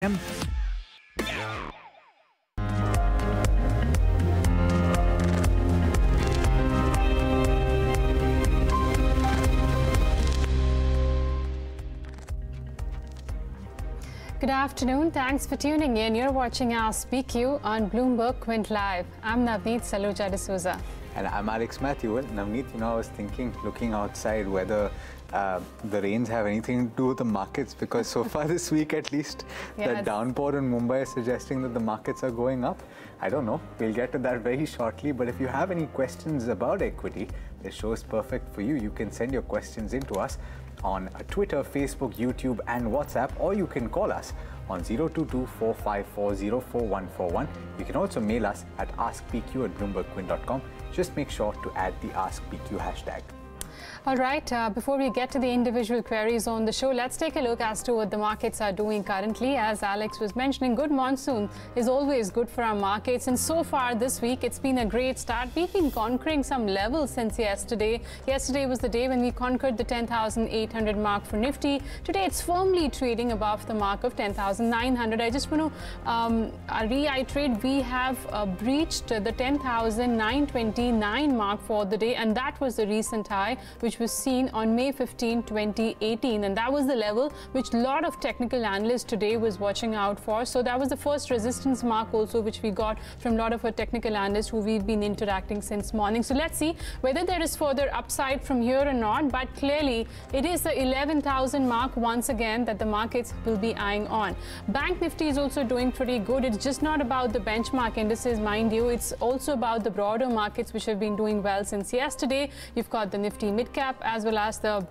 Good afternoon. Thanks for tuning in. You're watching our Speak You on Bloomberg Quint Live. I'm Navneet Saluja D'Souza. And I'm Alex Matthew. Well, Navneet, I was thinking, looking outside, whether the rains have anything to do with the markets, because so far this week at least, the downpour in Mumbai is suggesting that the markets are going up. I don't know. We'll get to that very shortly. But if you have any questions about equity, this show is perfect for you. You can send your questions in to us on Twitter, Facebook, YouTube, and WhatsApp, or you can call us on 022-454-04141. You can also mail us at askpq@bloombergquint.com. Just make sure to add the AskPQ hashtag. All right, before we get to the individual queries on the show, let's take a look as to what the markets are doing currently. As Alex was mentioning, good monsoon is always good for our markets. And so far this week, it's been a great start. We've been conquering some levels since yesterday. Yesterday was the day when we conquered the 10,800 mark for Nifty. Today, it's firmly trading above the mark of 10,900. I just want to reiterate, we have breached the 10,929 mark for the day. And that was the recent high, which was seen on May 15, 2018. And that was the level which a lot of technical analysts today was watching out for. So that was the first resistance mark also, which we got from a lot of our technical analysts who we've been interacting since morning. So let's see whether there is further upside from here or not. But clearly, it is the 11,000 mark once again that the markets will be eyeing on. Bank Nifty is also doing pretty good. It's just not about the benchmark indices, mind you. It's also about the broader markets which have been doing well since yesterday. You've got the Nifty Mid-Cap as well as the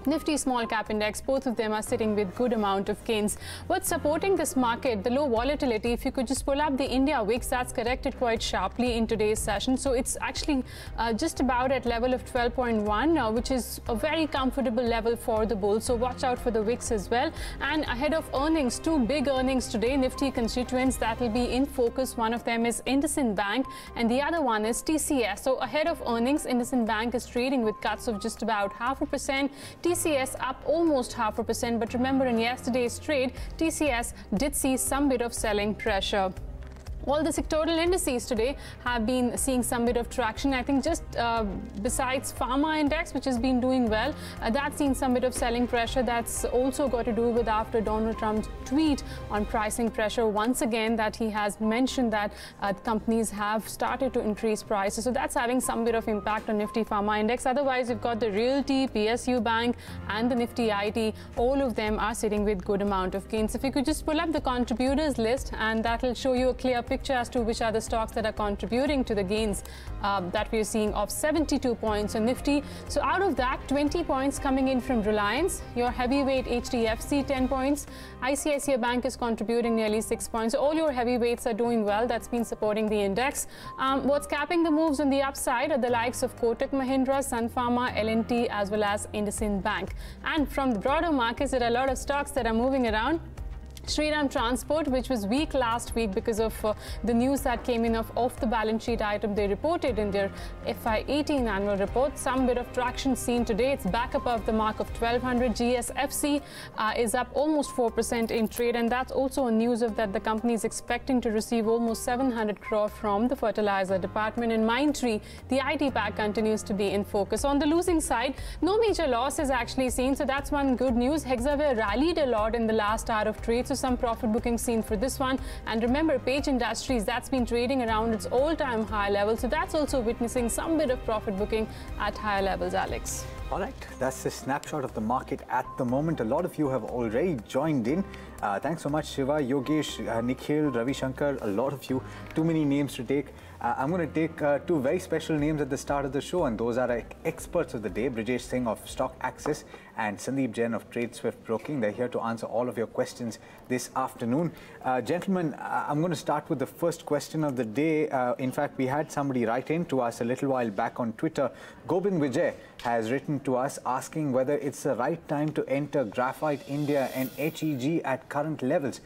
Nifty Small Cap Index. Both of them are sitting with good amount of gains. What's supporting this market? The low volatility. If you could just pull up the India VIX, that's corrected quite sharply in today's session. So it's actually just about at level of 12.1, which is a very comfortable level for the bulls. So watch out for the VIX as well. And ahead of earnings, two big earnings today, Nifty constituents that will be in focus. One of them is IndusInd Bank and the other one is TCS. So ahead of earnings, IndusInd Bank is trading with cuts of just about 0.5%. TCS up almost 0.5%, but remember in yesterday's trade, TCS did see some bit of selling pressure. All the sectoral indices today have been seeing some bit of traction. I think just besides Pharma Index, which has been doing well, that's seen some bit of selling pressure. That's also got to do with after Donald Trump's tweet on pricing pressure. Once again, that he has mentioned that companies have started to increase prices. So that's having some bit of impact on Nifty Pharma Index. Otherwise, you've got the Realty, PSU Bank, and the Nifty IT. All of them are sitting with good amount of gains. If you could just pull up the contributors list, and that will show you a clear picture as to which are the stocks that are contributing to the gains that we're seeing of 72 points on Nifty. So out of that, 20 points coming in from Reliance, your heavyweight HDFC 10 points, ICICI Bank is contributing nearly 6 points. So all your heavyweights are doing well. That's been supporting the index. What's capping the moves on the upside are the likes of Kotak Mahindra, Sun Pharma, L&T, as well as IndusInd Bank. And from the broader markets, there are a lot of stocks that are moving around. Shriram Transport, which was weak last week because of the news that came in of off the balance sheet item they reported in their FY18 annual report. Some bit of traction seen today. It's back above the mark of 1200. GSFC is up almost 4% in trade, and that's also a news of that the company is expecting to receive almost 700 crore from the fertilizer department. And Mindtree, the IT pack, continues to be in focus. On the losing side, no major loss is actually seen, so that's one good news. Hexaware rallied a lot in the last hour of trade, so some profit booking seen for this one. And remember, Page Industries, that's been trading around its all-time high level, so that's also witnessing some bit of profit booking at higher levels. Alex. All right, that's the snapshot of the market at the moment. A lot of you have already joined in. Thanks so much, Shiva, Yogesh, Nikhil, Ravi Shankar, a lot of you. Too many names to take. I'm going to take two very special names at the start of the show, and those are our experts of the day, Brijesh Singh of StockAxis and Sandeep Jain of Tradeswift Broking. They're here to answer all of your questions this afternoon. Gentlemen, I'm going to start with the first question of the day. In fact, we had somebody write in to us a little while back on Twitter. Gobind Vijay has written to us asking whether it's the right time to enter Graphite India and HEG at current levels.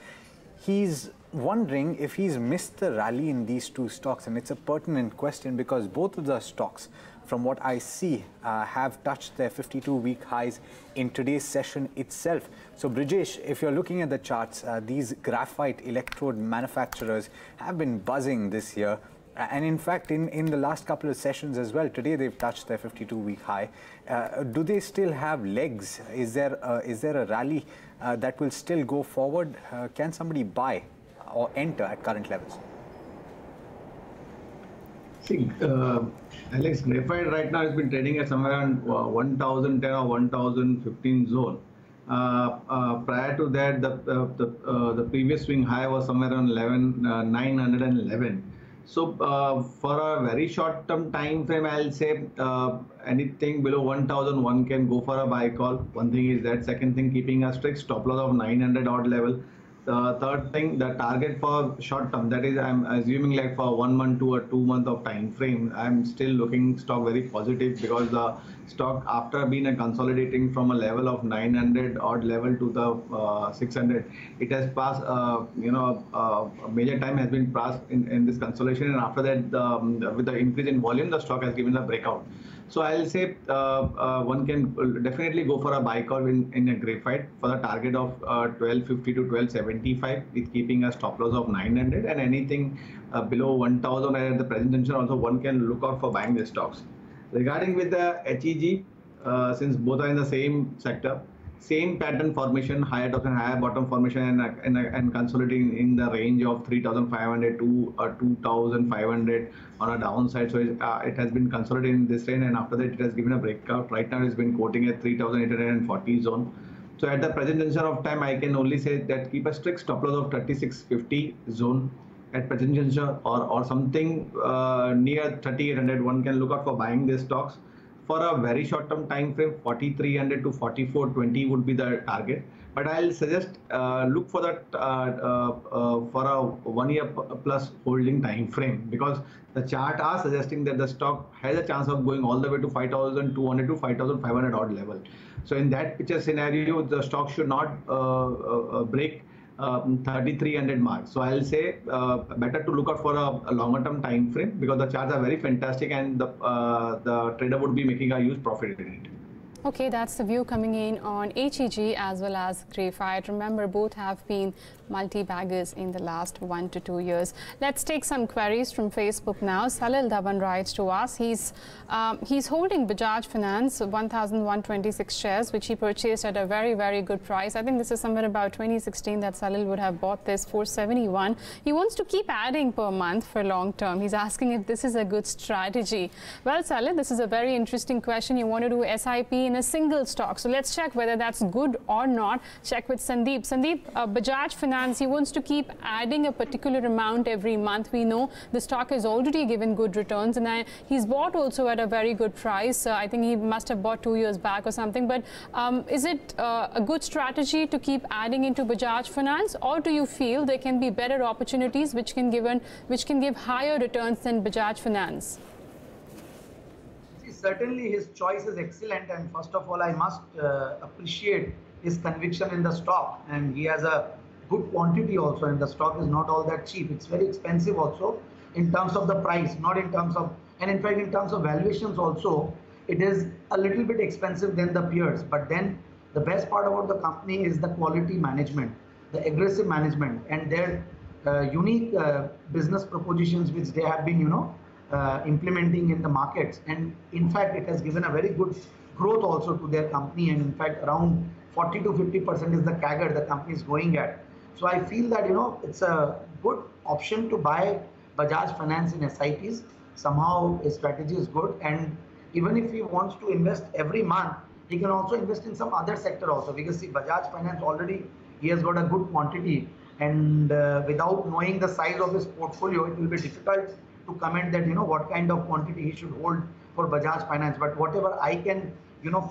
He's wondering if he's missed the rally in these two stocks, and it's a pertinent question because both of the stocks, from what I see, have touched their 52-week highs in today's session itself. So Brijesh, if you're looking at the charts, these graphite electrode manufacturers have been buzzing this year. And in fact, in the last couple of sessions as well, today they've touched their 52-week high. Do they still have legs? Is there a rally that will still go forward? Can somebody buy or enter at current levels? See, Alex, graphite right now has been trading at somewhere around 1010 or 1015 zone. Prior to that, the previous swing high was somewhere around 911. So for a very short term time frame, I'll say anything below 1001 can go for a buy call. One thing is that. Second thing, keeping a strict stop loss of 900 odd level. The third thing, the target for short term, that is, I'm assuming like for 1 month to a 2 month of time frame, I'm still looking stock very positive because the stock, after being consolidating from a level of 900 odd level to the 600, it has passed, a major time has been passed in this consolidation, and after that, with the increase in volume, the stock has given a breakout. So I'll say one can definitely go for a buy call in a graphite for the target of 1250 to 1275 with keeping a stop loss of 900, and anything below 1000 at the present juncture also one can look out for buying the stocks. Regarding with the HEG, since both are in the same sector, same pattern formation, higher top and higher bottom formation, and consolidating in the range of 3,500 to 2,500 on a downside. So it has been consolidating in this range, and after that it has given a breakout. Right now it's been quoting at 3,840 zone. So at the present juncture of time, I can only say that keep a strict stop loss of 3650 zone at present juncture, or something near 3,800. One can look out for buying these stocks. For a very short term time frame, 4,300 to 4,420 would be the target. But I'll suggest look for that for a 1 year plus holding time frame, because the chart are suggesting that the stock has a chance of going all the way to 5,200 to 5,500 odd level. So in that picture scenario, the stock should not break 3,300 mark. So I'll say better to look out for a longer term time frame, because the charts are very fantastic, and the trader would be making a huge profit in it. Okay, that's the view coming in on HEG as well as graphite. Remember, both have been multi-baggers in the last 1 to 2 years. Let's take some queries from Facebook now. Salil Dhawan writes to us. He's holding Bajaj Finance 1,126 shares, which he purchased at a very, very good price. I think this is somewhere about 2016 that Salil would have bought this for 471. He wants to keep adding per month for long term. He's asking if this is a good strategy. Well, Salil, this is a very interesting question. You want to do SIP in a single stock. So let's check whether that's good or not. Check with Sandeep. Sandeep, Bajaj Finance, he wants to keep adding a particular amount every month. We know the stock has already given good returns, and he's bought also at a very good price. I think he must have bought 2 years back or something. But is it a good strategy to keep adding into Bajaj Finance, or do you feel there can be better opportunities which can give higher returns than Bajaj Finance? Certainly his choice is excellent, and first of all I must appreciate his conviction in the stock, and he has a good quantity also, and the stock is not all that cheap. It's very expensive also in terms of the price, not in terms of, and in fact in terms of valuations also it is a little bit expensive than the peers. But then the best part about the company is the quality management, the aggressive management, and their unique business propositions which they have been implementing in the markets. And in fact it has given a very good growth also to their company, and in fact around 40 to 50% is the CAGR the company is going at. So I feel that it's a good option to buy Bajaj Finance in SIPs. Somehow his strategy is good, and even if he wants to invest every month, he can also invest in some other sector also, because see, Bajaj Finance already he has got a good quantity, and without knowing the size of his portfolio, it will be difficult to comment that what kind of quantity he should hold for Bajaj Finance. But whatever I can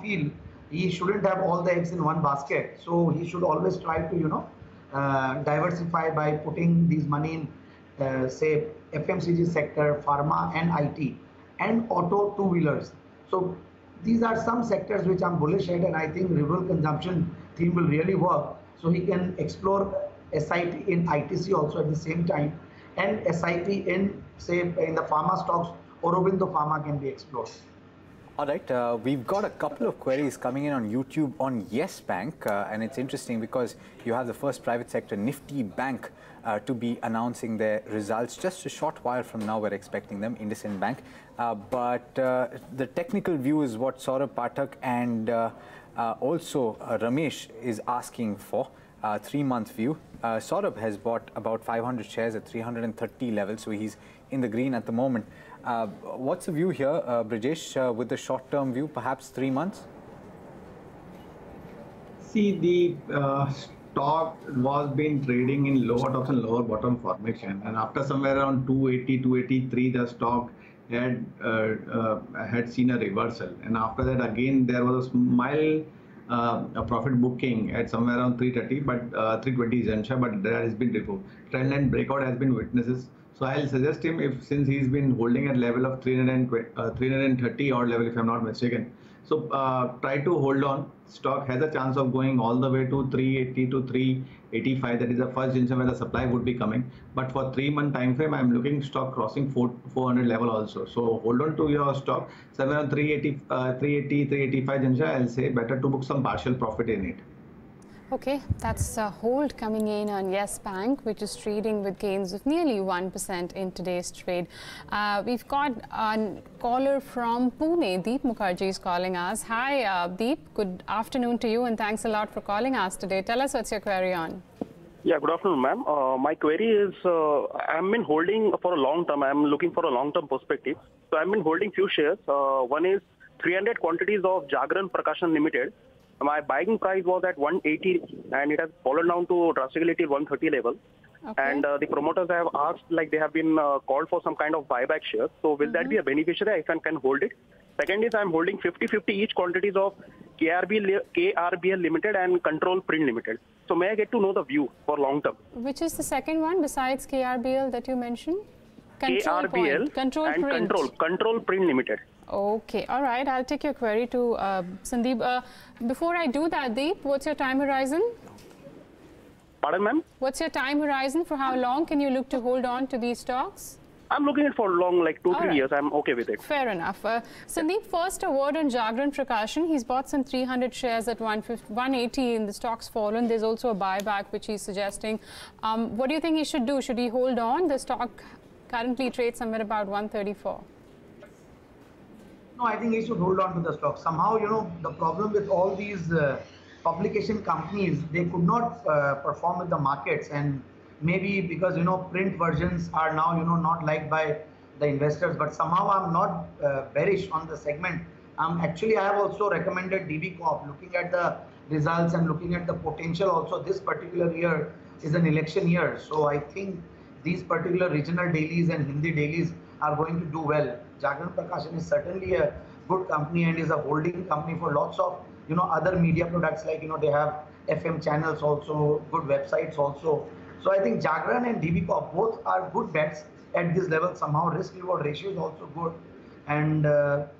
feel, he shouldn't have all the eggs in one basket. So he should always try to diversify by putting these money in say FMCG sector, pharma and IT, and auto two-wheelers. So these are some sectors which I'm bullish at, and I think rural consumption theme will really work. So he can explore SIP in ITC also at the same time, and SIP in, say, in the pharma stocks, Aurobindo Pharma can be explored. All right, we've got a couple of queries coming in on YouTube on Yes Bank, and it's interesting because you have the first private sector Nifty Bank to be announcing their results just a short while from now. We're expecting them, IndusInd Bank, but the technical view is what Saurabh Pathak and also Ramesh is asking for. 3-month view. Saurabh has bought about 500 shares at 330 level, so he's in the green at the moment. What's the view here, Brijesh, with the short-term view, perhaps 3 months? See, the stock was been trading in lower tops and lower bottom formation, and after somewhere around 280, 283, the stock had seen a reversal, and after that again there was a mild a profit booking at somewhere around 330, but 320 Zansha, but that has been removed. Trend line breakout has been witnesses. So I'll suggest him, if since he's been holding at level of 330 odd level, if I'm not mistaken. So try to hold on. Stock has a chance of going all the way to 380 to 385. That is the first junction where the supply would be coming. But for 3-month time frame, I'm looking stock crossing 400 level also. So hold on to your stock. Somewhere around 385 junction, I'll say better to book some partial profit in it. Okay, that's a hold coming in on Yes Bank, which is trading with gains of nearly 1% in today's trade. We've got a caller from Pune. Deep Mukherjee is calling us. Hi, Deep. Good afternoon to you, and thanks a lot for calling us today. Tell us what's your query on. Yeah, good afternoon, ma'am. My query is, I've been holding for a long term. I'm looking for a long-term perspective. So I've been holding few shares. One is 300 quantities of Jagran Prakashan Limited. My buying price was at 180 and it has fallen down to drastically till 130 level. Okay. And the promoters have asked, like they have been called for some kind of buyback shares. So will that be a beneficiary if I can hold it? Second is I'm holding 50-50 each quantities of KRBL Limited and Control Print Limited. So may I get to know the view for long term? Which is the second one besides KRBL that you mentioned? KRBL and Control Print Limited. Okay, all right. I'll take your query to Sandeep. Before I do that, Deep, what's your time horizon? Pardon, ma'am? What's your time horizon? For how long can you look to hold on to these stocks? I'm looking at for long, like 2-3 years. I'm okay with it. Fair enough. Sandeep, first a word on Jagran Prakashan. He's bought some 300 shares at 180 and the stock's fallen. There's also a buyback which he's suggesting. What do you think he should do? Should he hold on? The stock currently trades somewhere about 134. No, I think he should hold on to the stock. Somehow, you know, the problem with all these publication companies, they could not perform with the markets, and maybe because, you know, print versions are now, you know, not liked by the investors, but somehow I'm not bearish on the segment. Actually, I have also recommended DB Corp. Looking at the results and looking at the potential also, this particular year is an election year. So I think these particular regional dailies and Hindi dailies are going to do well. Jagran Prakashan is certainly a good company and is a holding company for lots of, you know, other media products, like, you know, they have FM channels also, good websites also. So I think Jagran and DB Corp both are good bets at this level. Somehow risk reward ratio is also good, and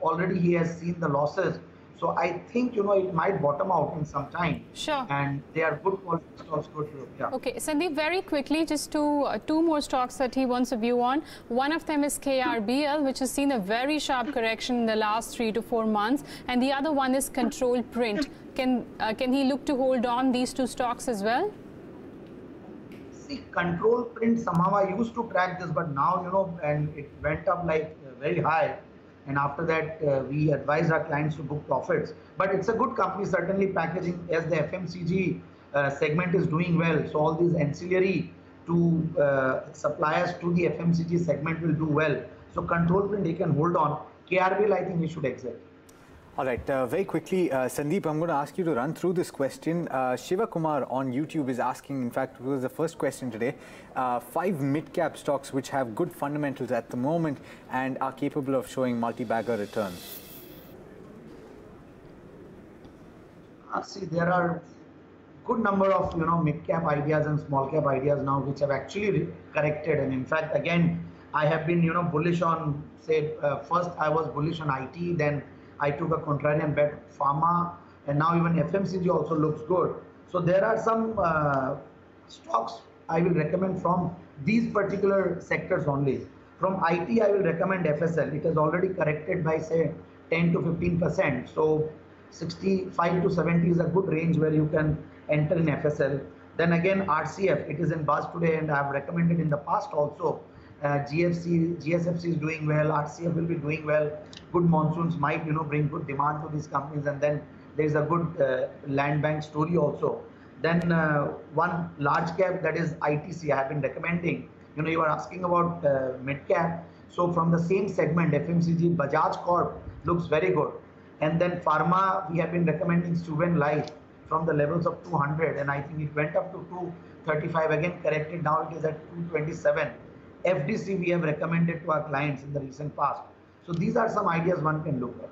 already he has seen the losses. So I think, you know, it might bottom out in some time. Sure. And they are good quality stocks, good. Yeah. Okay, Sandeep, very quickly, just two more stocks that he wants a view on. One of them is KRBL, which has seen a very sharp correction in the last 3 to 4 months. And the other one is Control Print. Can he look to hold on these two stocks as well? See, Control Print, somehow I used to track this, but now, you know, and it went up like very high. And after that, we advise our clients to book profits. But it's a good company, certainly packaging, as the FMCG segment is doing well. So all these ancillary to suppliers to the FMCG segment will do well. So Control Print, they can hold on. KRBL, I think we should exit. All right, very quickly, Sandeep, I'm going to ask you to run through this question. Shiva Kumar on YouTube is asking, in fact, it was the first question today, 5 mid-cap stocks which have good fundamentals at the moment and are capable of showing multi-bagger returns. See, there are good number of, you know, mid-cap ideas and small-cap ideas now which have actually corrected. And in fact, again, I have been, you know, bullish on, say, first I was bullish on IT, then I took a contrarian bet pharma, and now even FMCG also looks good. So there are some stocks I will recommend from these particular sectors only. From IT, I will recommend FSL. It has already corrected by say 10 to 15%. So 65 to 70 is a good range where you can enter in FSL. Then again, RCF, it is in buzz today, and I have recommended in the past also. GSFC is doing well, RCF will be doing well. Good monsoons might bring good demand to these companies, and then there is a good land bank story also. Then one large cap, that is ITC, I have been recommending. You are asking about mid cap. So from the same segment, FMCG, Bajaj Corp looks very good. And then pharma, we have been recommending Suven Life from the levels of 200, and I think it went up to 235, again corrected, now it is at 227. FDC we have recommended to our clients in the recent past. So these are some ideas one can look at.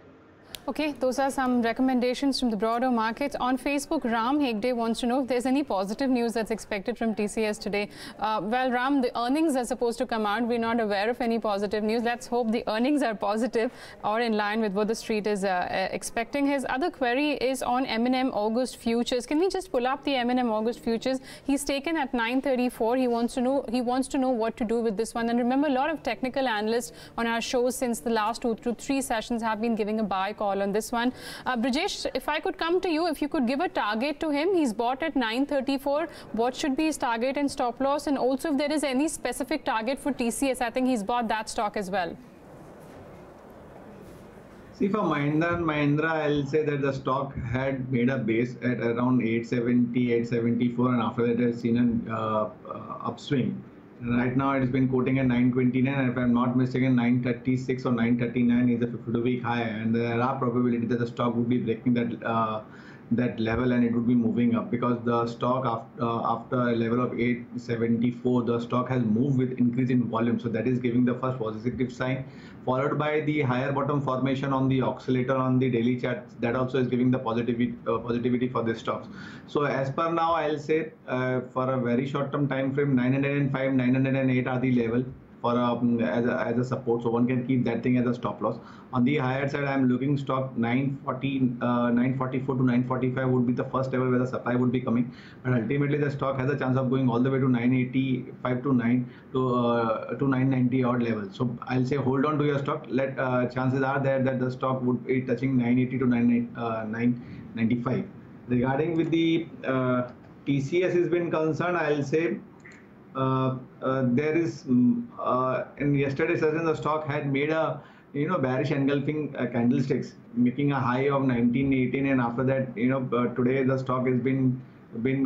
Okay, those are some recommendations from the broader markets. On Facebook, Ram Hegde wants to know if there's any positive news that's expected from TCS today. Well, Ram, the earnings are supposed to come out. We're not aware of any positive news. Let's hope the earnings are positive or in line with what the street is expecting. His other query is on M&M August futures. Can we just pull up the M&M August futures? He's taken at 934. He wants to know what to do with this one. And remember, a lot of technical analysts on our shows since the last 2 to 3 sessions have been giving a buy call on this one. Brijesh, if I could come to you, if you could give a target to him. He's bought at 934. What should be his target and stop loss? And also if there is any specific target for TCS, I think he's bought that stock as well. See, for Mahindra, I'll say that the stock had made a base at around 870, 874, and after that has seen an upswing. Right now it has been quoting at 929, and if I'm not mistaken, 936 or 939 is a 52-week high, and there are probability that the stock would be breaking that level and it would be moving up, because the stock after a level of 874, the stock has moved with increase in volume. So that is giving the first positive sign, followed by the higher bottom formation on the oscillator on the daily chart. That also is giving the positivity for the stocks. So as per now, I'll say for a very short term time frame, 905, 908 are the level for as a support, so one can keep that thing as a stop loss. On the higher side, I'm looking stock 944 to 945 would be the first level where the supply would be coming, but ultimately the stock has a chance of going all the way to 985 to 990 odd level. So I'll say hold on to your stock. Chances are there that the stock would be touching 980 to 995. Regarding with the TCS has been concerned, I'll say there is in yesterday's session the stock had made a bearish engulfing candlesticks, making a high of 1918, and after that today the stock has been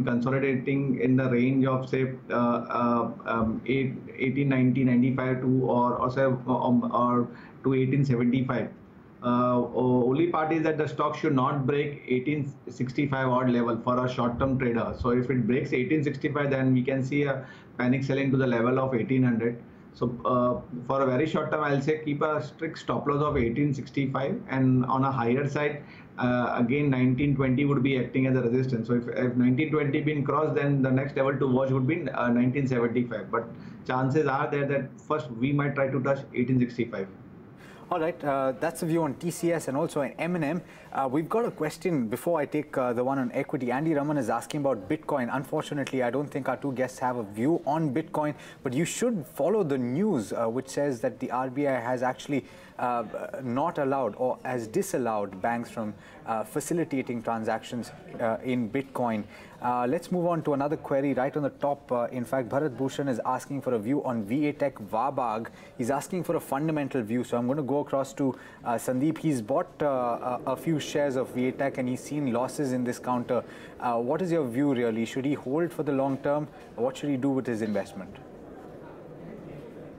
consolidating in the range of say 1890, 95 to or to 1875. Only part is that the stock should not break 1865 odd level for a short-term trader. So if it breaks 1865, then we can see a panic selling to the level of 1800. So for a very short term, I'll say keep a strict stop loss of 1865, and on a higher side, again 1920 would be acting as a resistance. So if 1920 been crossed, then the next level to watch would be 1975. But chances are there that first we might try to touch 1865. All right, that's the view on TCS and also on M&M. We've got a question before I take the one on equity. Andy Raman is asking about Bitcoin. Unfortunately, I don't think our two guests have a view on Bitcoin, but you should follow the news which says that the RBI has actually not allowed or has disallowed banks from facilitating transactions in Bitcoin. Let's move on to another query right on the top. In fact, Bharat Bhushan is asking for a view on VA Tech Wabag. He's asking for a fundamental view. So I'm going to go across to Sandeep. He's bought a few shares of VA Tech and he's seen losses in this counter. What is your view really? Should he hold for the long term? What should he do with his investment?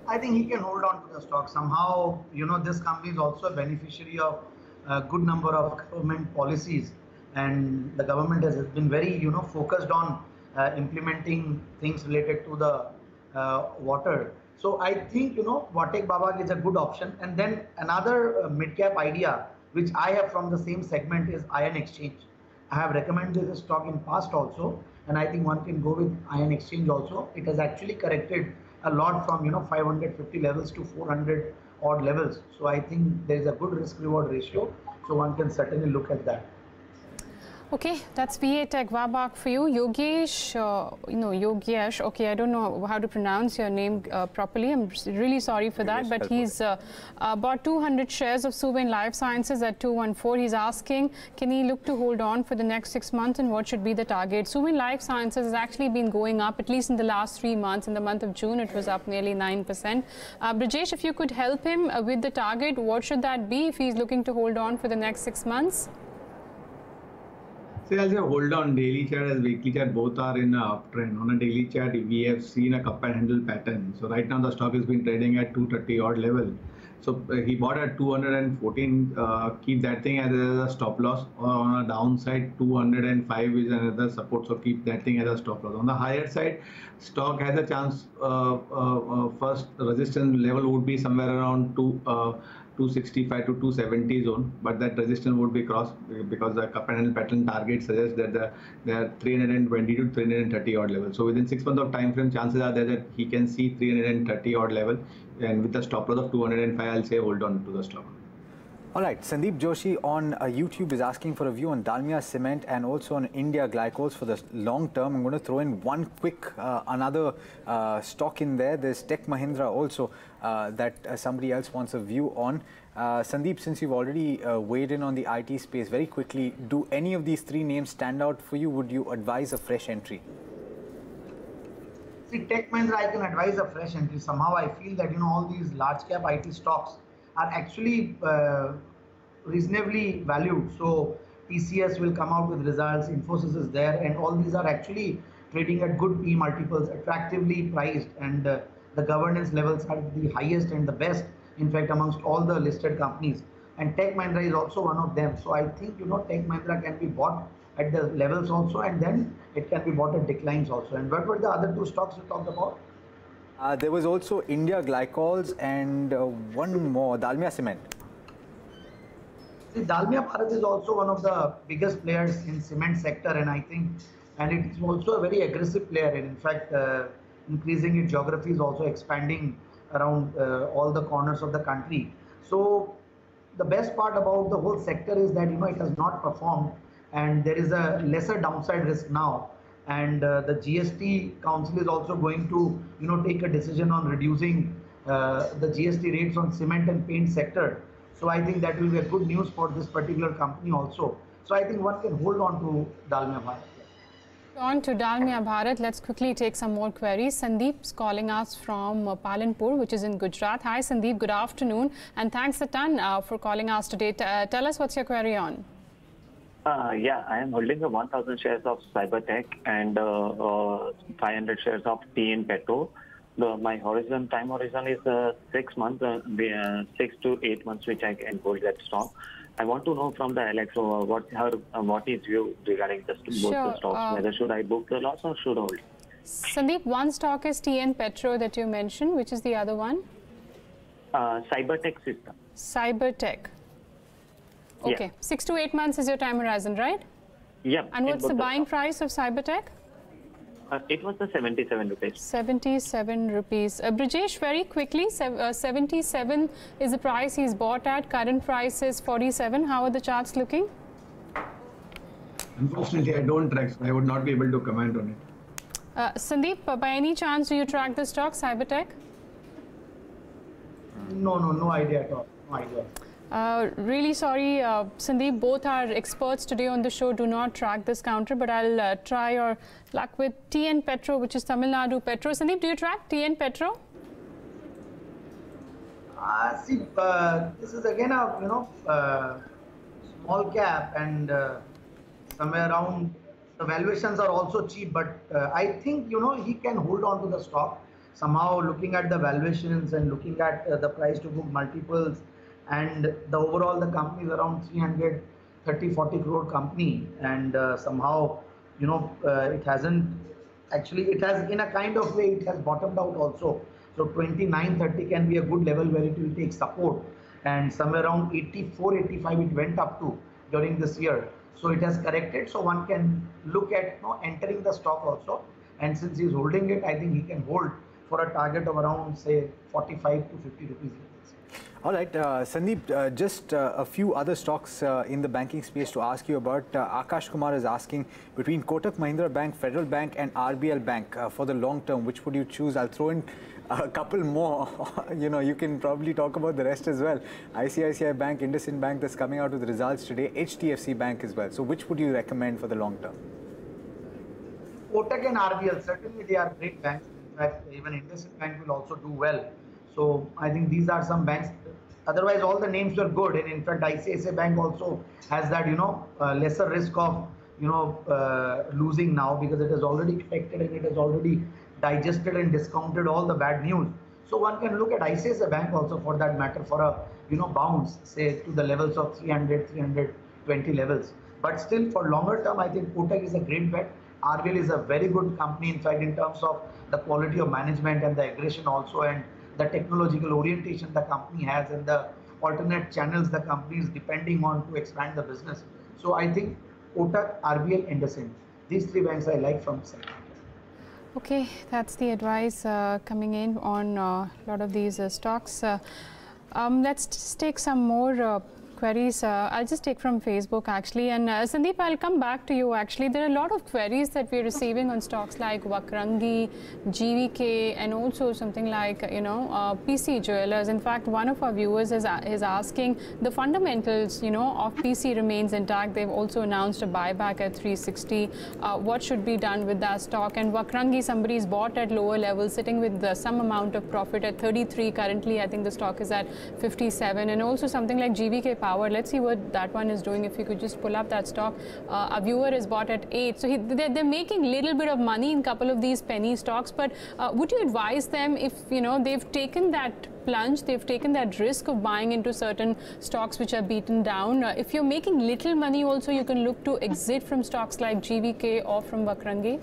I think he can hold on to the stock. Somehow, this company is also a beneficiary of a good number of government policies, and the government has been very, focused on implementing things related to the water. So I think, Vatek Babag is a good option. And then another mid-cap idea, which I have from the same segment, is Ion Exchange. I have recommended this stock in past also, and I think one can go with Ion Exchange also. It has actually corrected a lot from 550 levels to 400 odd levels. So I think there is a good risk reward ratio. So one can certainly look at that. Okay, that's VA Tech Vabak for you. Yogesh, Yogesh, okay, I don't know how to pronounce your name properly. I'm really sorry for that, but he's bought 200 shares of Suven Life Sciences at 214. He's asking, can he look to hold on for the next 6 months and what should be the target? Suven Life Sciences has actually been going up, at least in the last 3 months. In the month of June, it was up nearly 9%. Brijesh, if you could help him with the target, what should that be if he's looking to hold on for the next 6 months? So I'll say hold on. Daily chart as weekly chart both are in an uptrend. On a daily chart, we have seen a cup and handle pattern. So right now the stock has been trading at 230 odd level. So he bought at 214. Keep that thing as a stop loss. Or on a downside, 205 is another support. So keep that thing as a stop loss. On the higher side, stock has a chance. First resistance level would be somewhere around 265 to 270 zone, but that resistance would be crossed because the cup and handle pattern target suggests that they are 320 to 330 odd level. So within 6 months of time frame, chances are there that he can see 330 odd level, and with the stop loss of 205, I'll say hold on to the stock. All right, Sandeep Joshi on YouTube is asking for a view on Dalmia Cement and also on India Glycols for the long term. I'm going to throw in one quick another stock in there. There's Tech Mahindra also that somebody else wants a view on. Sandeep, since you've already weighed in on the IT space, very quickly, do any of these three names stand out for you? Would you advise a fresh entry? See, Tech Mahindra, I can advise a fresh entry. Somehow I feel that, all these large cap IT stocks are actually reasonably valued. So TCS will come out with results, Infosys is there, and all these are actually trading at good P multiples, attractively priced, and the governance levels are the highest and the best, in fact, amongst all the listed companies. And Tech Mahindra is also one of them. So I think, Tech Mahindra can be bought at the levels also, and then it can be bought at declines also. And what were the other two stocks you talked about? There was also India Glycols and one more, Dalmia Cement. See, Dalmia Bharat is also one of the biggest players in cement sector, and I think, and it is also a very aggressive player, and in fact, increasing its geography is also expanding around all the corners of the country. So the best part about the whole sector is that, it has not performed, and there is a lesser downside risk now. And the GST Council is also going to, take a decision on reducing the GST rates on cement and paint sector. So I think that will be a good news for this particular company also. So I think one can hold on to Dalmia Bharat. On to Dalmia Bharat, let's quickly take some more queries. Sandeep's calling us from Palanpur, which is in Gujarat. Hi Sandeep, good afternoon, and thanks a ton for calling us today. Tell us what's your query on. Yeah, I am holding 1,000 shares of Cybertech and 500 shares of TN Petro. My time horizon is 6 months, 6 to 8 months, which I can hold that stock. I want to know from the Alex what is view regarding both the stocks, whether should I book the loss or should hold? Sandeep, one stock is TN Petro that you mentioned. Which is the other one? Cybertech system. Cybertech. Okay, yeah. 6 to 8 months is your time horizon, right? Yeah. And what's the buying price of Cybertech? It was the 77 rupees. 77 rupees. Brijesh, very quickly, 77 is the price he's bought at. Current price is 47. How are the charts looking? Unfortunately, I don't track, so I would not be able to comment on it. Sandeep, by any chance, do you track the stock, Cybertech? No idea at all. No idea. Really sorry, Sandeep, both our experts today on the show do not track this counter, but I'll try your luck with TN Petro, which is Tamil Nadu Petro. Sandeep, do you track TN Petro? See, this is again a small cap, and somewhere around the valuations are also cheap, but I think he can hold on to the stock. Somehow looking at the valuations and looking at the price to book multiples, and the overall the company is around 330-40 crore company, and somehow it hasn't actually, it has in a kind of way it has bottomed out also. So 29-30 can be a good level where it will take support, and somewhere around 84-85 it went up to during this year. So it has corrected, so one can look at entering the stock also, and since he is holding it, I think he can hold for a target of around say 45 to 50 rupees. All right, Sandeep, just a few other stocks in the banking space to ask you about. Akash Kumar is asking between Kotak Mahindra Bank, Federal Bank and RBL Bank for the long term, which would you choose? I'll throw in a couple more. You can probably talk about the rest as well. ICICI Bank, IndusInd Bank that's coming out with results today, HDFC Bank as well. So which would you recommend for the long term? Kotak and RBL, certainly they are great banks. In fact, even IndusInd Bank will also do well. So I think these are some banks. Otherwise, all the names were good, and in fact, ICICI Bank also has that lesser risk of losing now, because it has already corrected and it has already digested and discounted all the bad news. So one can look at ICICI Bank also, for that matter, for a bounce, say to the levels of 300, 320 levels. But still, for longer term, I think Kotak is a great bet. RBL is a very good company, in fact, in terms of the quality of management and the aggression also, and the technological orientation the company has, and the alternate channels the company is depending on to expand the business. So I think Kotak, RBL, IndusInd, these three banks I like from Singh. Okay, that's the advice coming in on a lot of these stocks. Let's just take some more queries. I'll just take from Facebook actually, and Sandeep, I'll come back to you actually. There are a lot of queries that we're receiving on stocks like Vakrangi, GVK, and also something like PC Jewelers. In fact, one of our viewers is asking the fundamentals of PC remains intact. They've also announced a buyback at 360. What should be done with that stock? And Vakrangi, somebody's bought at lower levels, sitting with some amount of profit at 33 currently. I think the stock is at 57. And also something like GVK Power. Let's see what that one is doing. If you could just pull up that stock. A viewer is bought at 8. So they're making a little bit of money in a couple of these penny stocks. But would you advise them, if they've taken that plunge, they've taken that risk of buying into certain stocks which are beaten down? If you're making little money also, you can look to exit from stocks like GVK or from Vakrangi?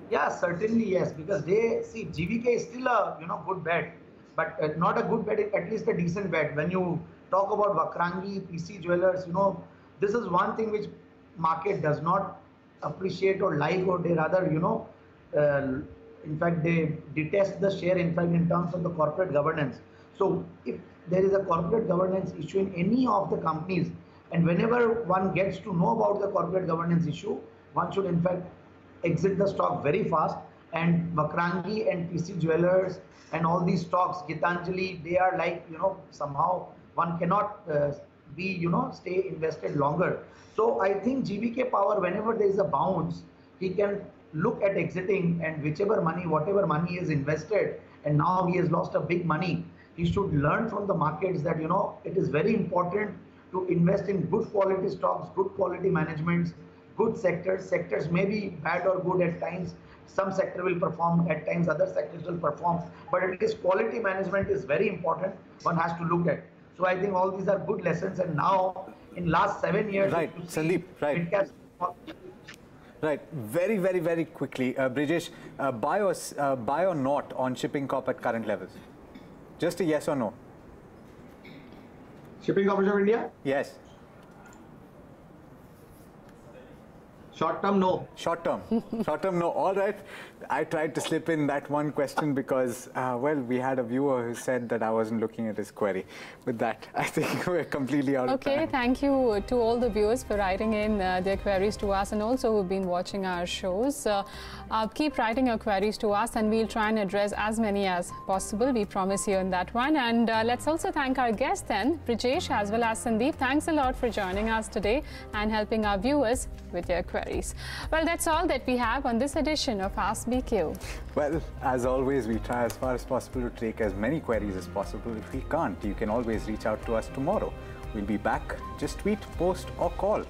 Yeah, certainly yes, because GVK is still a good bet, but not a good bet, at least a decent bet. When you talk about Vakrangi, PC Jewelers, this is one thing which market does not appreciate or like, or they rather, in fact, they detest the share, in fact, in terms of the corporate governance. So if there is a corporate governance issue in any of the companies, and whenever one gets to know about the corporate governance issue, one should, in fact, exit the stock very fast. And Vakrangi and PC Jewelers and all these stocks, Gitanjali, they are like, somehow one cannot stay invested longer. So I think GVK Power, whenever there is a bounce, he can look at exiting, and whatever money is invested, and now he has lost a big money, he should learn from the markets that, it is very important to invest in good quality stocks, good quality managements, good sectors. Sectors may be bad or good at times. Some sector will perform, at times other sectors will perform, but at least quality management is very important. One has to look at. So I think all these are good lessons. And now in last 7 years, right, Sandeep, right. Right. Very, very, very quickly, Brijesh, buy or not on Shipping Corp at current levels? Just a yes or no. Shipping Corporation of India? Yes. Short term, no. Short term. Short term, no. All right. I tried to slip in that one question because, we had a viewer who said that I wasn't looking at his query. With that, I think we're completely out of time. Okay, thank you to all the viewers for writing in their queries to us, and also who've been watching our shows. Keep writing your queries to us, and we'll try and address as many as possible. We promise you on that one. And let's also thank our guests then, Brijesh as well as Sandeep. Thanks a lot for joining us today and helping our viewers with their queries. Well, that's all that we have on this edition of Ask BQ. Well, as always, we try as far as possible to take as many queries as possible. If we can't, you can always reach out to us tomorrow. We'll be back. Just tweet, post or call.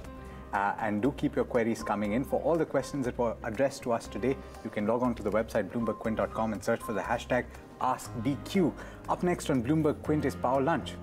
And do keep your queries coming in. For all the questions that were addressed to us today, you can log on to the website bloombergquint.com and search for the hashtag AskBQ. Up next on Bloomberg Quint is Power Lunch.